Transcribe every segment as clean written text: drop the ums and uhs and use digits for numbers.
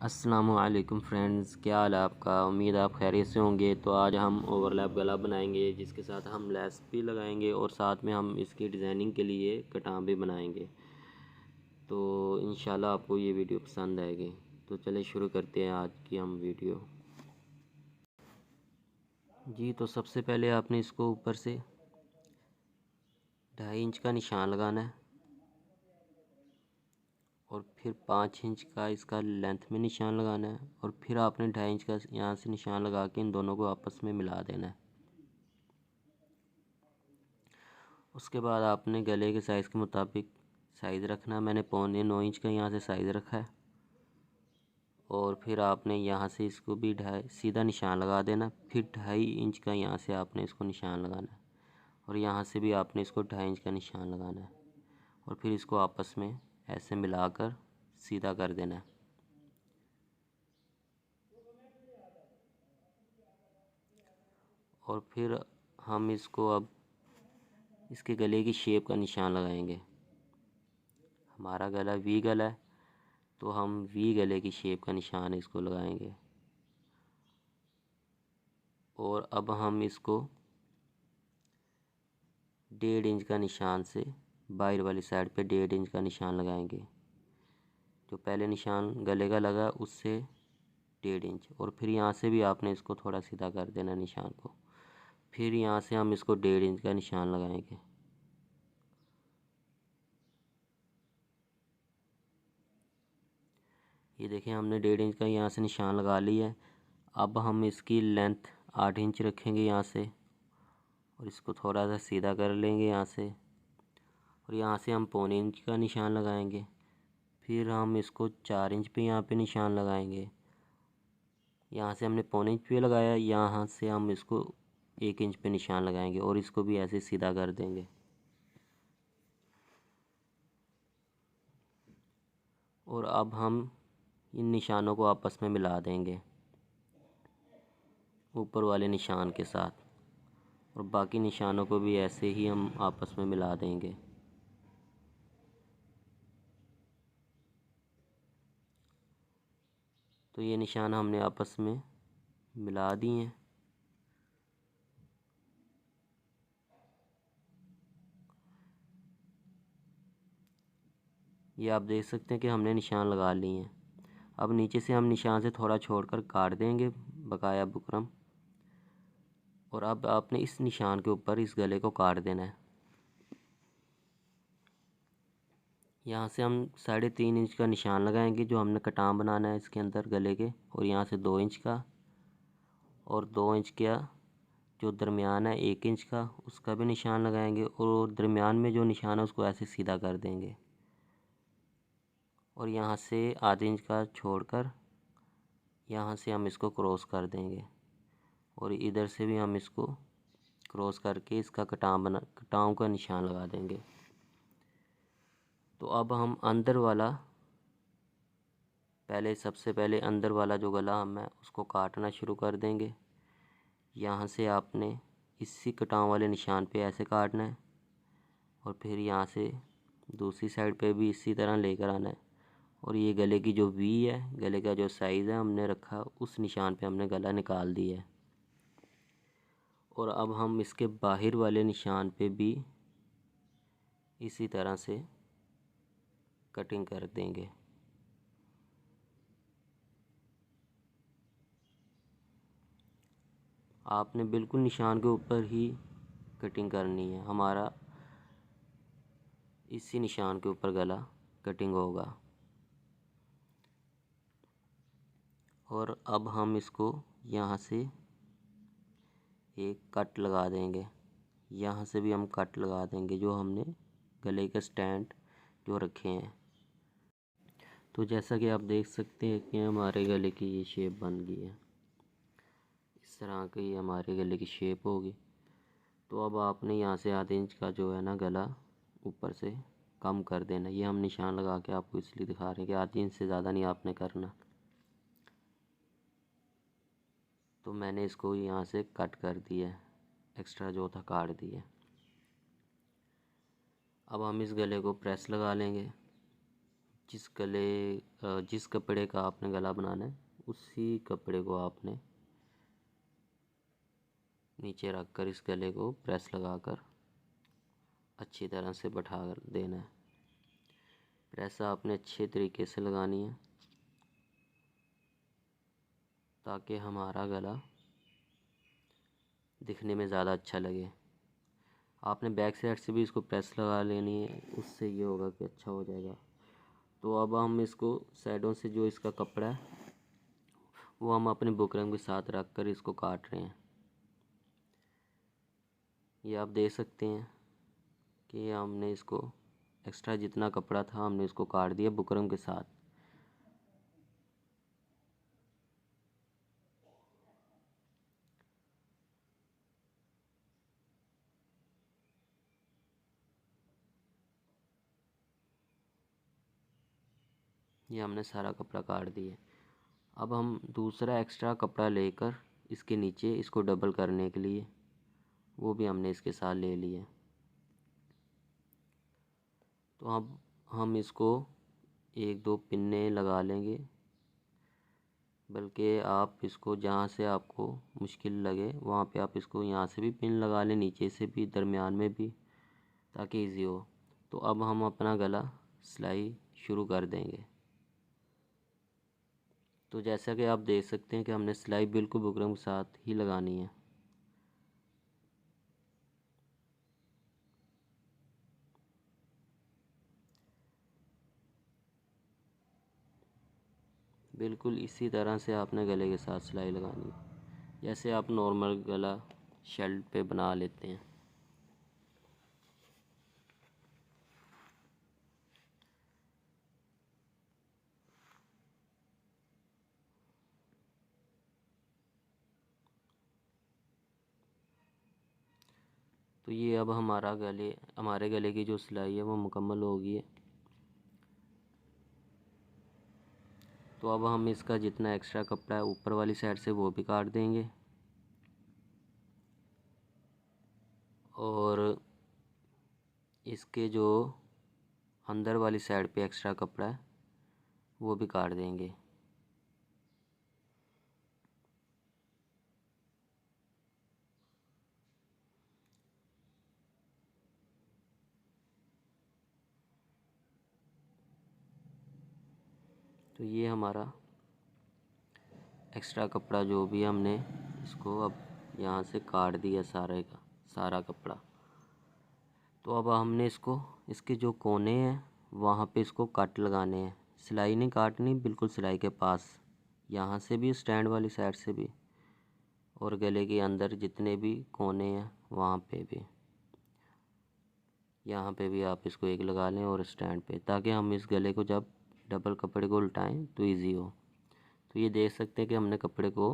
अस्सलामुअलैकुम फ्रेंड्स, क्या हाल है आपका। उम्मीद है आप खैरियत से होंगे। तो आज हम ओवरलैप गला बनाएंगे, जिसके साथ हम लेस भी लगाएंगे और साथ में हम इसकी डिज़ाइनिंग के लिए कटाम भी बनाएंगे। तो इंशाल्लाह आपको ये वीडियो पसंद आएगी। तो चलिए शुरू करते हैं आज की हम वीडियो। जी, तो सबसे पहले आपने इसको ऊपर से 2.5 इंच का निशान लगाना है और फिर 5 इंच का इसका लेंथ में निशान लगाना है और फिर आपने 2.5 इंच का यहाँ से निशान लगा के इन दोनों को आपस में मिला देना है। उसके बाद आपने गले के साइज़ के मुताबिक साइज़ रखना है। मैंने 9.25 इंच का यहाँ से साइज़ रखा है और फिर आपने यहाँ से इसको भी सीधा निशान लगा देना। फिर 2.5 इंच का यहाँ से आपने इसको निशान लगाना है और यहाँ से भी आपने इसको 2.5 इंच का निशान लगाना है और फिर इसको आपस में ऐसे मिलाकर सीधा कर देना है। और फिर हम इसको अब इसके गले की शेप का निशान लगाएंगे। हमारा गला वी गला है तो हम वी गले की शेप का निशान इसको लगाएंगे। और अब हम इसको 1.5 इंच का निशान से बाहर वाली साइड पे 1.5 इंच का निशान लगाएंगे। जो पहले निशान गले का लगा उससे 1.5 इंच और फिर यहाँ से भी आपने इसको थोड़ा सीधा कर देना निशान को। फिर यहाँ से हम इसको 1.5 इंच का निशान लगाएंगे। ये देखें, हमने 1.5 इंच का यहाँ से निशान लगा लिया है। अब हम इसकी लेंथ 8 इंच रखेंगे यहाँ से और इसको थोड़ा सा सीधा कर लेंगे यहाँ से और यहाँ से हम 1.25 इंच का निशान लगाएंगे। फिर हम इसको 4 इंच पे यहाँ पे निशान लगाएंगे। यहाँ से हमने 1.25 इंच पे लगाया, यहाँ से हम इसको 1 इंच पे निशान लगाएंगे और इसको भी ऐसे सीधा कर देंगे। और अब हम इन निशानों को आपस में मिला देंगे ऊपर वाले निशान के साथ और बाकी निशानों को भी ऐसे ही हम आपस में मिला देंगे। तो ये निशान हमने आपस में मिला दिए हैं। ये आप देख सकते हैं कि हमने निशान लगा लिए हैं। अब नीचे से हम निशान से थोड़ा छोड़कर काट देंगे बकाया बुकरम और अब आपने इस निशान के ऊपर इस गले को काट देना है। यहाँ से हम 3.5 इंच का निशान लगाएंगे जो हमने कटाम बनाना है इसके अंदर गले के, और यहाँ से 2 इंच का और 2 इंच का जो दरमियान है 1 इंच का उसका भी निशान लगाएंगे और दरमियान में जो निशान है उसको ऐसे सीधा कर देंगे और यहाँ से आधे इंच का छोड़कर यहाँ से हम इसको क्रॉस कर देंगे और इधर से भी हम इसको क्रॉस करके इसका कटाव का निशान लगा देंगे। तो अब हम अंदर वाला सबसे पहले अंदर वाला जो गला हम है उसको काटना शुरू कर देंगे। यहाँ से आपने इसी कटाव वाले निशान पे ऐसे काटना है और फिर यहाँ से दूसरी साइड पे भी इसी तरह लेकर आना है और ये गले की जो वी है, गले का जो साइज़ है हमने रखा उस निशान पे हमने गला निकाल दिया है। और अब हम इसके बाहर वाले निशान पे भी इसी तरह से कटिंग कर देंगे। आपने बिल्कुल निशान के ऊपर ही कटिंग करनी है। हमारा इसी निशान के ऊपर गला कटिंग होगा। और अब हम इसको यहाँ से एक कट लगा देंगे, यहाँ से भी हम कट लगा देंगे जो हमने गले के स्टैंड जो रखे हैं। तो जैसा कि आप देख सकते हैं कि हमारे गले की ये शेप बन गई है। इस तरह की हमारे गले की शेप होगी। तो अब आपने यहाँ से आधे इंच का जो है ना गला ऊपर से कम कर देना। ये हम निशान लगा के आपको इसलिए दिखा रहे हैं कि आधे इंच से ज़्यादा नहीं आपने करना। तो मैंने इसको यहाँ से कट कर दिया है, एक्स्ट्रा जो था काट दिया। अब हम इस गले को प्रेस लगा लेंगे जिस कपड़े का आपने गला बनाना है उसी कपड़े को आपने नीचे रखकर इस गले को प्रेस लगाकर अच्छी तरह से बैठा देना है। प्रेस आपने अच्छे तरीके से लगानी है ताकि हमारा गला दिखने में ज़्यादा अच्छा लगे। आपने बैक साइड से भी इसको प्रेस लगा लेनी है, उससे ये होगा कि अच्छा हो जाएगा। तो अब हम इसको साइडों से जो इसका कपड़ा है वो हम अपने बुकरम के साथ रख कर इसको काट रहे हैं। ये आप देख सकते हैं कि हमने इसको एक्स्ट्रा जितना कपड़ा था हमने इसको काट दिया बुकरम के साथ। ये हमने सारा कपड़ा काट दिया। अब हम दूसरा एक्स्ट्रा कपड़ा लेकर इसके नीचे इसको डबल करने के लिए वो भी हमने इसके साथ ले लिया। तो अब हम इसको एक दो पिन्ने लगा लेंगे, बल्कि आप इसको जहाँ से आपको मुश्किल लगे वहाँ पे आप इसको यहाँ से भी पिन लगा लें, नीचे से भी, दरमियान में भी, ताकि इजी हो। तो अब हम अपना गला सिलाई शुरू कर देंगे। तो जैसा कि आप देख सकते हैं कि हमने सिलाई बिल्कुल बुकरम के साथ ही लगानी है। बिल्कुल इसी तरह से आपने गले के साथ सिलाई लगानी है, जैसे आप नॉर्मल गला शर्ट पे बना लेते हैं। तो ये अब हमारे गले की जो सिलाई है वो मुकम्मल हो गई है। तो अब हम इसका जितना एक्स्ट्रा कपड़ा है ऊपर वाली साइड से वो भी काट देंगे और इसके जो अंदर वाली साइड पे एक्स्ट्रा कपड़ा है वो भी काट देंगे। तो ये हमारा एक्स्ट्रा कपड़ा जो भी हमने इसको अब यहाँ से काट दिया सारा कपड़ा। तो अब हमने इसके जो कोने हैं वहाँ पे इसको कट लगाने हैं, सिलाई नहीं काटनी, बिल्कुल सिलाई के पास, यहाँ से भी स्टैंड वाली साइड से भी और गले के अंदर जितने भी कोने हैं वहाँ पे भी, यहाँ पे भी आप इसको एक लगा लें और स्टैंड पे, ताकि हम इस गले को जब डबल कपड़े को उल्टाएं तो इजी हो। तो ये देख सकते हैं कि हमने कपड़े को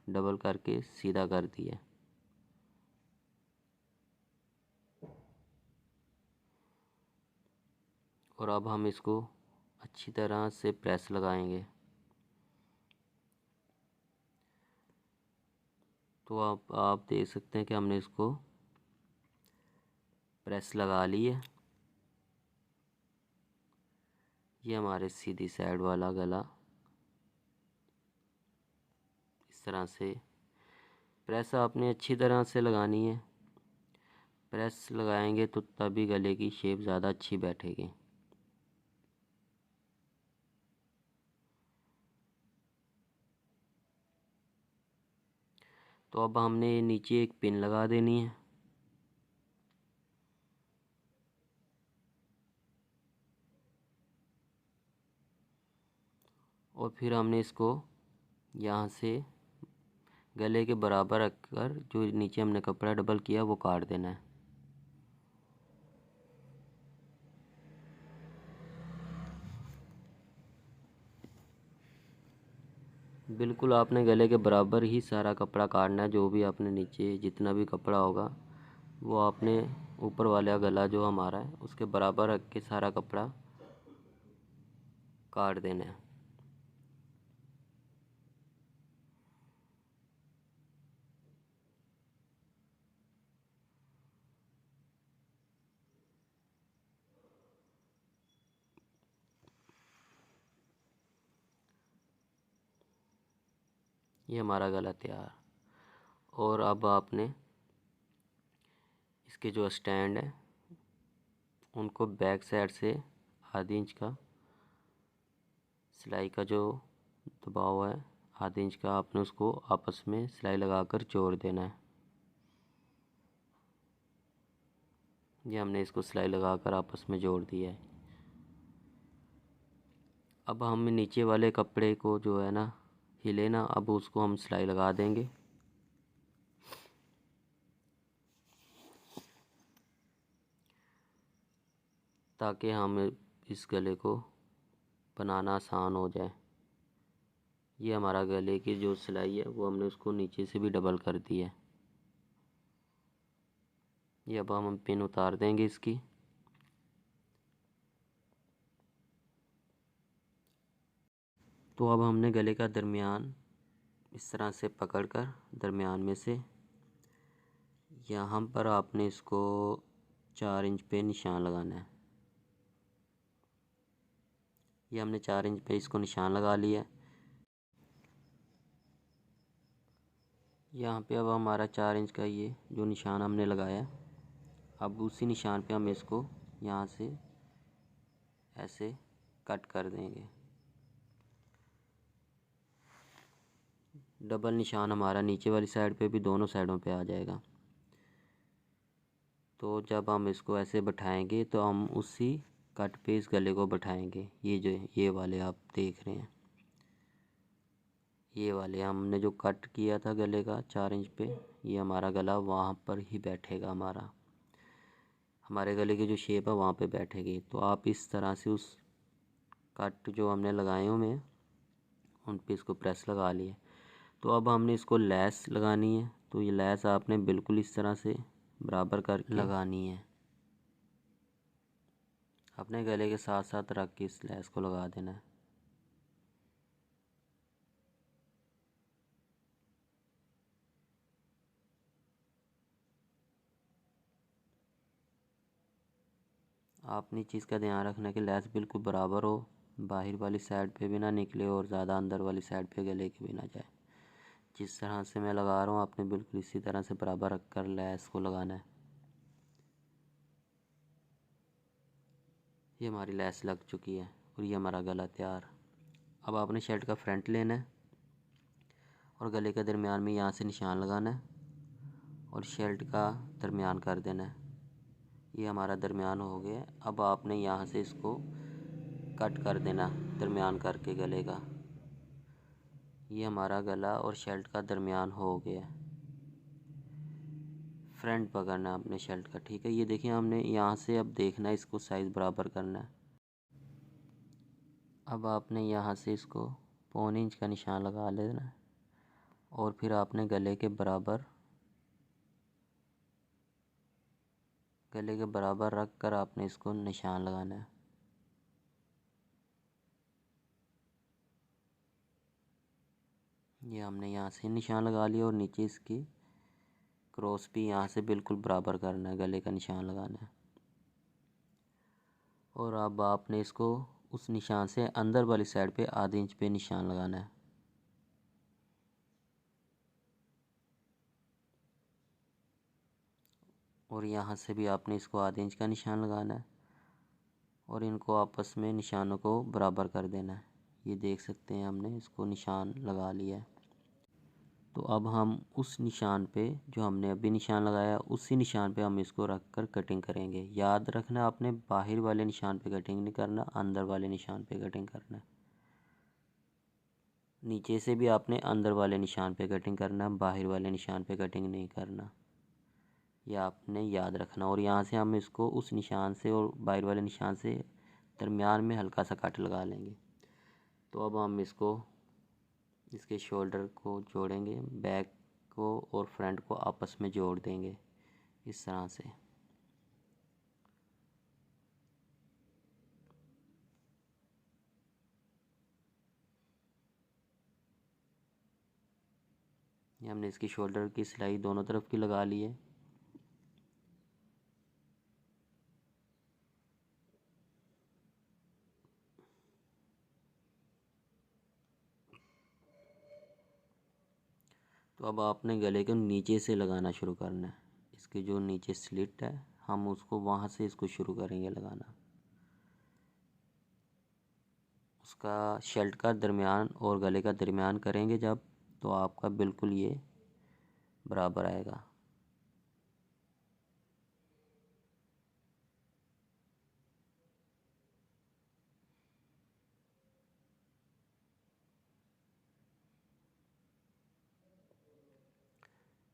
डबल करके सीधा कर दिया। और अब हम इसको अच्छी तरह से प्रेस लगाएंगे। तो आप देख सकते हैं कि हमने इसको प्रेस लगा ली है। ये हमारे सीधी साइड वाला गला इस तरह से प्रेस आपने अच्छी तरह से लगानी है। प्रेस लगाएंगे तो तभी गले की शेप ज़्यादा अच्छी बैठेगी। तो अब हमने नीचे एक पिन लगा देनी है। और फिर हमने इसको यहाँ से गले के बराबर रखकर जो नीचे हमने कपड़ा डबल किया वो काट देना है। बिल्कुल आपने गले के बराबर ही सारा कपड़ा काटना है। जो भी आपने नीचे जितना भी कपड़ा होगा वो आपने ऊपर वाला गला जो हमारा है उसके बराबर रख के सारा कपड़ा काट देना है। ये हमारा गला तैयार। और अब आपने इसके जो स्टैंड है उनको बैक साइड से आधी इंच का सिलाई का जो दबाव है, आधी इंच का, आपने उसको आपस में सिलाई लगाकर जोड़ देना है। ये हमने इसको सिलाई लगाकर आपस में जोड़ दिया है। अब हम नीचे वाले कपड़े को जो है ना हिले ना, अब उसको हम सिलाई लगा देंगे। ताकि हम इस गले को बनाना आसान हो जाए। ये हमारा गले की जो सिलाई है वो हमने उसको नीचे से भी डबल कर दी है। ये अब हम पिन उतार देंगे इसकी। तो अब हमने गले का दरमियान इस तरह से पकड़कर दरमियान में से यहाँ पर आपने इसको 4 इंच पे निशान लगाना है। ये हमने 4 इंच पे इसको निशान लगा लिया है। यहाँ पे अब हमारा 4 इंच का ये जो निशान हमने लगाया है, अब उसी निशान पे हम इसको यहाँ से ऐसे कट कर देंगे। डबल निशान हमारा नीचे वाली साइड पे भी दोनों साइडों पे आ जाएगा। तो जब हम इसको ऐसे बैठाएंगे तो हम उसी कट पे इस गले को बैठाएंगे। ये वाले आप देख रहे हैं, ये वाले हमने जो कट किया था गले का 4 इंच पे, ये हमारा गला वहाँ पर ही बैठेगा। हमारे गले की जो शेप है वहाँ पे बैठेगी। तो आप इस तरह से उस कट जो हमने लगाए हुए हैं उन पे इसको प्रेस लगा लिए। तो अब हमने इसको लैस लगानी है। तो ये लैस आपने बिल्कुल इस तरह से बराबर कर लगानी है। अपने गले के साथ साथ रख के इस लैस को लगा देना है। आपने चीज़ का ध्यान रखना कि लैस बिल्कुल बराबर हो, बाहर वाली साइड पे भी ना निकले और ज़्यादा अंदर वाली साइड पे गले की भी ना जाए। जिस तरह से मैं लगा रहा हूँ आपने बिल्कुल इसी तरह से बराबर रख कर लैस को लगाना है। ये हमारी लैस लग चुकी है और ये हमारा गला तैयार। अब आपने शर्ट का फ्रंट लेना है और गले के दरमियान में यहाँ से निशान लगाना है और शर्ट का दरमियान कर देना है। ये हमारा दरमियान हो गया। अब आपने यहाँ से इसको कट कर देना दरमियान करके गले का। ये हमारा गला और शर्ट का दरमियान हो गया। फ्रंट पकड़ना है अपने शर्ट का, ठीक है। ये देखिए हमने यहाँ से अब देखना है, इसको साइज़ बराबर करना है। अब आपने यहाँ से इसको 1.25 इंच का निशान लगा लेना है और फिर आपने गले के बराबर रख कर आपने इसको निशान लगाना है। ये हमने यहाँ से निशान लगा लिया और नीचे इसकी क्रॉस भी यहाँ से बिल्कुल बराबर करना है, गले का निशान लगाना है। और अब आपने इसको उस निशान से अंदर वाली साइड पे आधे इंच पे निशान लगाना है। और यहाँ से भी आपने इसको आधे इंच का निशान लगाना है और इनको आपस में निशानों को बराबर कर देना है। ये देख सकते हैं हमने इसको निशान लगा लिया है। तो अब हम उस निशान पे जो हमने अभी निशान लगाया उसी निशान पे हम इसको रख कर कटिंग करेंगे। याद रखना आपने बाहर वाले निशान पे कटिंग नहीं करना, अंदर वाले निशान पे कटिंग करना है। नीचे से भी आपने अंदर वाले निशान पे कटिंग करना, बाहर वाले निशान पे कटिंग नहीं करना। यह आपने याद रखना। और यहाँ से हम इसको उस निशान से और बाहर वाले निशान से दरमियान में हल्का सा कट लगा लेंगे। तो अब हम इसके शोल्डर को जोड़ेंगे, बैक को और फ्रंट को आपस में जोड़ देंगे इस तरह से। ये हमने इसकी शोल्डर की सिलाई दोनों तरफ की लगा ली है। तो अब आपने गले को नीचे से लगाना शुरू करना है। इसकी जो नीचे स्लिट है हम उसको वहाँ से इसको शुरू करेंगे लगाना। उसका शर्ट का दरमियान और गले का दरमियान करेंगे जब, तो आपका बिल्कुल ये बराबर आएगा।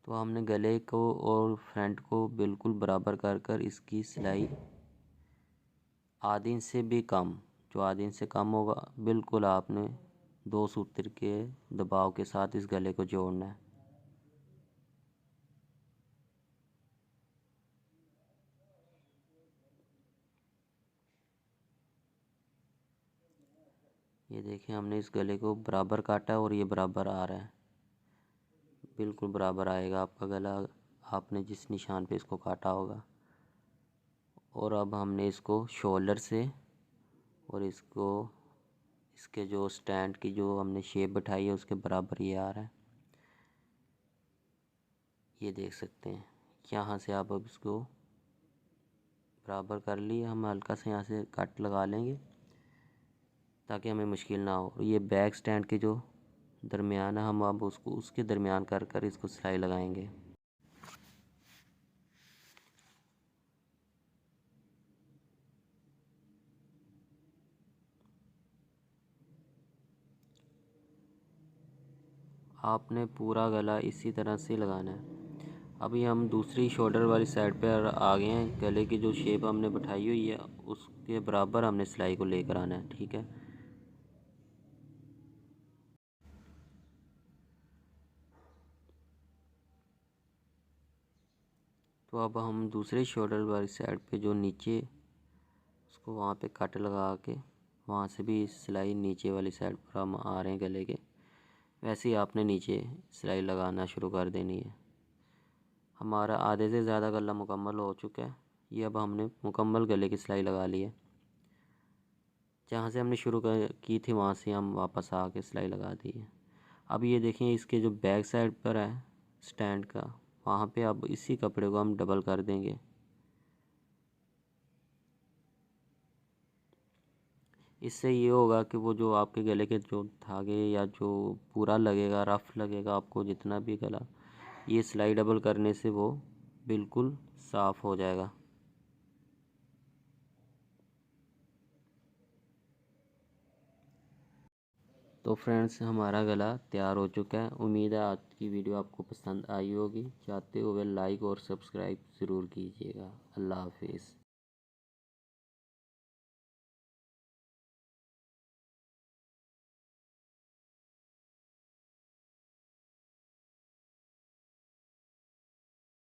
तो हमने गले को और फ्रंट को बिल्कुल बराबर कर कर इसकी सिलाई आधे इंच से भी कम, जो आधे इंच से कम होगा बिल्कुल आपने 2 सूत्र के दबाव के साथ इस गले को जोड़ना है। ये देखिए हमने इस गले को बराबर काटा और ये बराबर आ रहा है, बिल्कुल बराबर आएगा आपका गला आपने जिस निशान पे इसको काटा होगा। और अब हमने इसको शोल्डर से और इसको इसके जो स्टैंड की जो हमने शेप बैठाई है उसके बराबर ये आ रहा है, ये देख सकते हैं। यहाँ से आप अब इसको बराबर कर लिए, हम हल्का से यहाँ से कट लगा लेंगे ताकि हमें मुश्किल ना हो। ये बैक स्टैंड के जो दरमियान है हम अब उसको उसके दरमियान कर कर इसको सिलाई लगाएंगे। आपने पूरा गला इसी तरह से लगाना है। अभी हम दूसरी शोल्डर वाली साइड पर आ गए हैं। गले की जो शेप हमने बैठाई हुई है उसके बराबर हमने सिलाई को लेकर आना है, ठीक है। तो अब हम दूसरे शोल्डर वाली साइड पे जो नीचे उसको वहाँ पे कट लगा के वहाँ से भी सिलाई नीचे वाली साइड पर हम आ रहे हैं गले के, वैसे ही आपने नीचे सिलाई लगाना शुरू कर देनी है। हमारा आधे से ज़्यादा गला मुकम्मल हो चुका है। ये अब हमने मुकम्मल गले की सिलाई लगा ली है। जहाँ से हमने शुरू की थी वहाँ से हम वापस आके सिलाई लगा दी है। अब ये देखें इसके जो बैक साइड पर है स्टैंड का, वहाँ पे अब इसी कपड़े को हम डबल कर देंगे। इससे ये होगा कि वो जो आपके गले के जो धागे या जो पूरा लगेगा रफ लगेगा आपको जितना भी गला, ये सिलाई डबल करने से वो बिल्कुल साफ़ हो जाएगा। तो फ्रेंड्स हमारा गला तैयार हो चुका है। उम्मीद है आज की वीडियो आपको पसंद आई होगी। चाहते हुए लाइक और सब्सक्राइब ज़रूर कीजिएगा। अल्लाह हाफिज़।